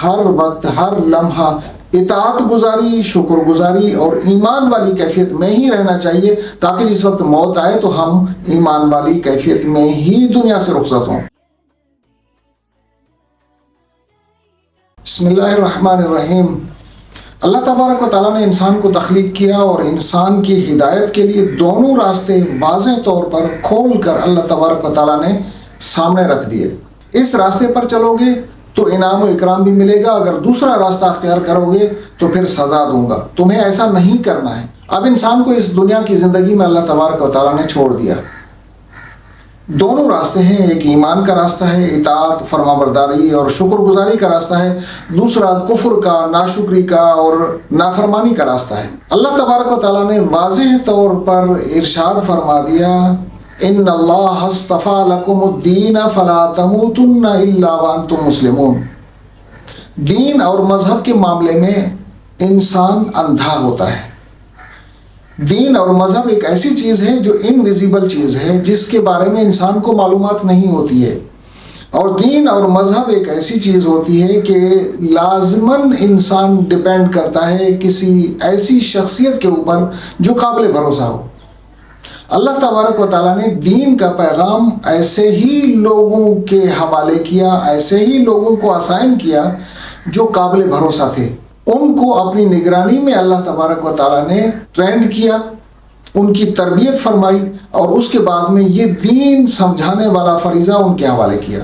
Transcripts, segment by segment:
ہر وقت ہر لمحہ اطاعت گزاری، شکر گزاری اور ایمان والی کیفیت میں ہی رہنا چاہیے، تاکہ جس وقت موت آئے تو ہم ایمان والی کیفیت میں ہی دنیا سے رخصت ہوں۔ بسم اللہ الرحمن الرحیم۔ اللہ تبارک و تعالیٰ نے انسان کو تخلیق کیا اور انسان کی ہدایت کے لیے دونوں راستے واضح طور پر کھول کر اللہ تبارک و تعالیٰ نے سامنے رکھ دیے۔ اس راستے پر چلو گے تو انعام و اکرام بھی ملے گا، اگر دوسرا راستہ اختیار کرو گے تو پھر سزا دوں گا، تمہیں ایسا نہیں کرنا ہے۔ اب انسان کو اس دنیا کی زندگی میں اللہ تبارک و تعالیٰ نے چھوڑ دیا۔ دونوں راستے ہیں، ایک ایمان کا راستہ ہے، اطاعت فرما برداری اور شکر گزاری کا راستہ ہے، دوسرا کفر کا، ناشکری کا اور نافرمانی کا راستہ ہے۔ اللہ تبارک و تعالیٰ نے واضح طور پر ارشاد فرما دیا، ان اللہ اصطفیٰ لکم الدین فلا تموتن الا وانتم مسلمون۔ دین اور مذہب کے معاملے میں انسان اندھا ہوتا ہے۔ دین اور مذہب ایک ایسی چیز ہے جو انویزیبل چیز ہے، جس کے بارے میں انسان کو معلومات نہیں ہوتی ہے، اور دین اور مذہب ایک ایسی چیز ہوتی ہے کہ لازماً انسان ڈیپینڈ کرتا ہے کسی ایسی شخصیت کے اوپر جو قابل بھروسہ ہو۔ اللہ تبارک و تعالیٰ نے دین کا پیغام ایسے ہی لوگوں کے حوالے کیا، ایسے ہی لوگوں کو اسائن کیا جو قابل بھروسہ تھے۔ ان کو اپنی نگرانی میں اللہ تبارک و تعالیٰ نے ٹرینڈ کیا، ان کی تربیت فرمائی، اور اس کے بعد میں یہ دین سمجھانے والا فریضہ ان کے حوالے کیا۔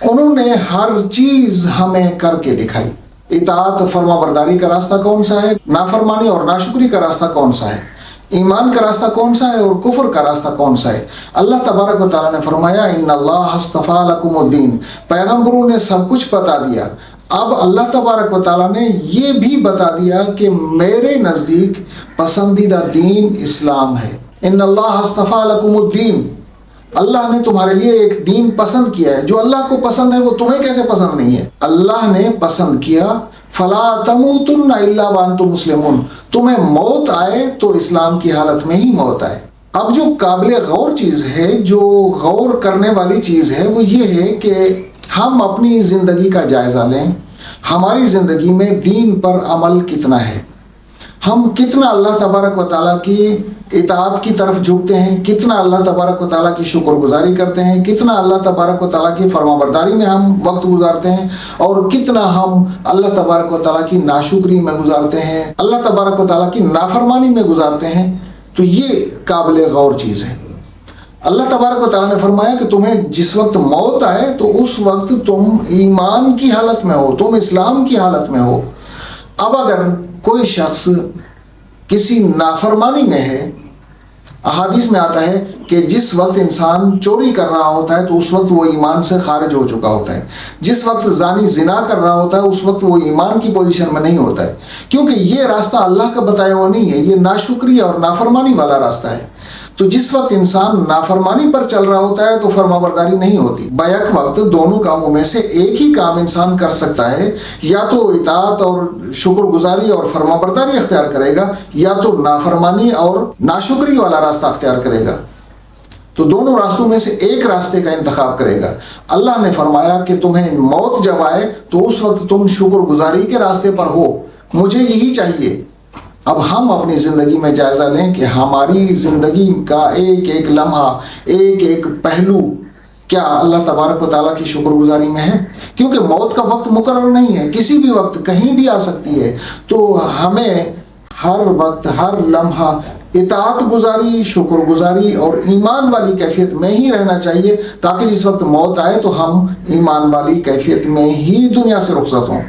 انہوں نے ہر چیز ہمیں کر کے دکھائی۔ اطاعت فرما برداری کا راستہ کون سا ہے، نافرمانی اور ناشکری کا راستہ کون سا ہے، ایمان کا راستہ کون سا ہے اور کفر کا راستہ کون سا ہے۔ اللہ تبارک و تعالیٰ نے فرمایا، ان اللہ اصطفیٰ لکم الدین۔ پیغمبروں نے سب کچھ بتا دیا، اب اللہ تبارک و تعالیٰ نے یہ بھی بتا دیا کہ میرے نزدیک پسندیدہ دین اسلام ہے۔ ان اللہ اصطفیٰ لکم الدین، اللہ نے تمہارے لیے ایک دین پسند کیا ہے۔ جو اللہ کو پسند ہے وہ تمہیں کیسے پسند نہیں ہے؟ اللہ نے پسند کیا، فلا تموتن الا وانتم مسلمون، تمہیں موت آئے تو اسلام کی حالت میں ہی موت آئے۔ اب جو قابل غور چیز ہے، جو غور کرنے والی چیز ہے، وہ یہ ہے کہ ہم اپنی زندگی کا جائزہ لیں، ہماری زندگی میں دین پر عمل کتنا ہے، ہم کتنا اللہ تبارک و تعالیٰ کی اطاعت کی طرف جھکتے ہیں، کتنا اللہ تبارک و تعالیٰ کی شکر گزاری کرتے ہیں، کتنا اللہ تبارک و تعالیٰ کی فرما برداری میں ہم وقت گزارتے ہیں، اور کتنا ہم اللہ تبارک و تعالیٰ کی ناشکری میں گزارتے ہیں، اللہ تبارک و تعالیٰ کی نافرمانی میں گزارتے ہیں۔ تو یہ قابل غور چیز ہے۔ اللہ تبارک و تعالیٰ نے فرمایا کہ تمہیں جس وقت موت آئے تو اس وقت تم ایمان کی حالت میں ہو، تم اسلام کی حالت میں ہو۔ اب اگر کوئی شخص کسی نافرمانی میں ہے، احادیث میں آتا ہے کہ جس وقت انسان چوری کر رہا ہوتا ہے تو اس وقت وہ ایمان سے خارج ہو چکا ہوتا ہے، جس وقت زانی زنا کر رہا ہوتا ہے اس وقت وہ ایمان کی پوزیشن میں نہیں ہوتا ہے، کیونکہ یہ راستہ اللہ کا بتایا ہوا نہیں ہے، یہ ناشکری اور نافرمانی والا راستہ ہے۔ تو جس وقت انسان نافرمانی پر چل رہا ہوتا ہے تو فرما برداری نہیں ہوتی۔ بیک وقت دونوں کاموں میں سے ایک ہی کام انسان کر سکتا ہے، یا تو اطاعت اور شکر گزاری اور فرما برداری اختیار کرے گا، یا تو نافرمانی اور ناشکری والا راستہ اختیار کرے گا۔ تو دونوں راستوں میں سے ایک راستے کا انتخاب کرے گا۔ اللہ نے فرمایا کہ تمہیں موت جب آئے تو اس وقت تم شکر گزاری کے راستے پر ہو، مجھے یہی چاہیے۔ اب ہم اپنی زندگی میں جائزہ لیں کہ ہماری زندگی کا ایک ایک لمحہ، ایک ایک پہلو کیا اللہ تبارک و تعالیٰ کی شکر گزاری میں ہے؟ کیونکہ موت کا وقت مقرر نہیں ہے، کسی بھی وقت کہیں بھی آ سکتی ہے۔ تو ہمیں ہر وقت ہر لمحہ اطاعت گزاری، شکر گزاری اور ایمان والی کیفیت میں ہی رہنا چاہیے، تاکہ جس وقت موت آئے تو ہم ایمان والی کیفیت میں ہی دنیا سے رخصت ہوں۔